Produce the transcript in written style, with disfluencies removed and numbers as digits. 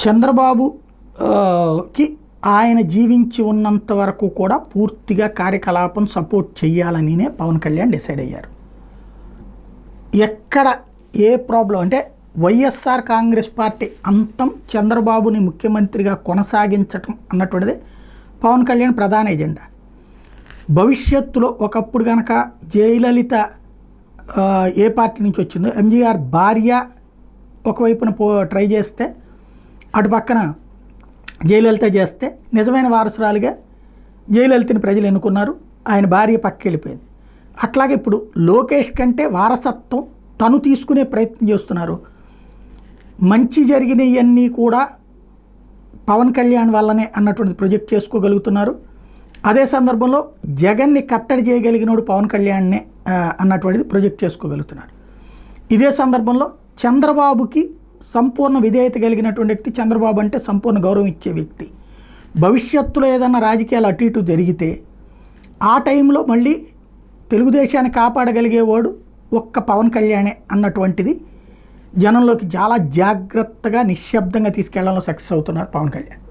చంద్రబాబుకి ఆయన జీవించి ఉన్నంత వరకు కూడా పూర్తిగా కార్యకలాపం సపోర్ట్ చేయాలనినే పవన్ కళ్యాణ్ డిసైడ్ అయ్యారు. ఎక్కడ ఏ ప్రాబ్లం అంటే వైఎస్ఆర్ కాంగ్రెస్ పార్టీ అంతం, చంద్రబాబుని ముఖ్యమంత్రిగా కొనసాగించటం అన్నటువంటిది పవన్ కళ్యాణ్ ప్రధాన ఎజెండా. భవిష్యత్తులో ఒకప్పుడు కనుక జయలలిత ఏ పార్టీ నుంచి వచ్చిందో, ఎంజీఆర్ భార్య ఒకవైపున ట్రై చేస్తే, అటు పక్కన జయలలిత చేస్తే నిజమైన వారసురాలుగా జయలలితని ప్రజలు ఎన్నుకున్నారు. ఆయన భార్య పక్కకి వెళ్ళిపోయింది. అట్లాగే ఇప్పుడు లోకేష్ కంటే వారసత్వం తను తీసుకునే ప్రయత్నం చేస్తున్నారు. మంచి జరిగినవన్నీ కూడా పవన్ కళ్యాణ్ వల్లనే అన్నటువంటి ప్రొజెక్ట్ చేసుకోగలుగుతున్నారు. అదే సందర్భంలో జగన్ని కట్టడి చేయగలిగినోడు పవన్ కళ్యాణ్నే అన్నటువంటిది ప్రొజెక్ట్ చేసుకోగలుగుతున్నారు. ఇదే సందర్భంలో చంద్రబాబుకి సంపూర్ణ విధేయత కలిగినటువంటి వ్యక్తి, చంద్రబాబు అంటే సంపూర్ణ గౌరవం ఇచ్చే వ్యక్తి. భవిష్యత్తులో ఏదన్నా రాజకీయాలు అటు ఇటు జరిగితే ఆ టైంలో మళ్ళీ తెలుగుదేశాన్ని కాపాడగలిగేవాడు ఒక్క పవన్ కళ్యాణే అన్నటువంటిది జనంలోకి చాలా జాగ్రత్తగా నిశ్శబ్దంగా తీసుకెళ్లడంలో సక్సెస్ అవుతున్నారు పవన్ కళ్యాణ్.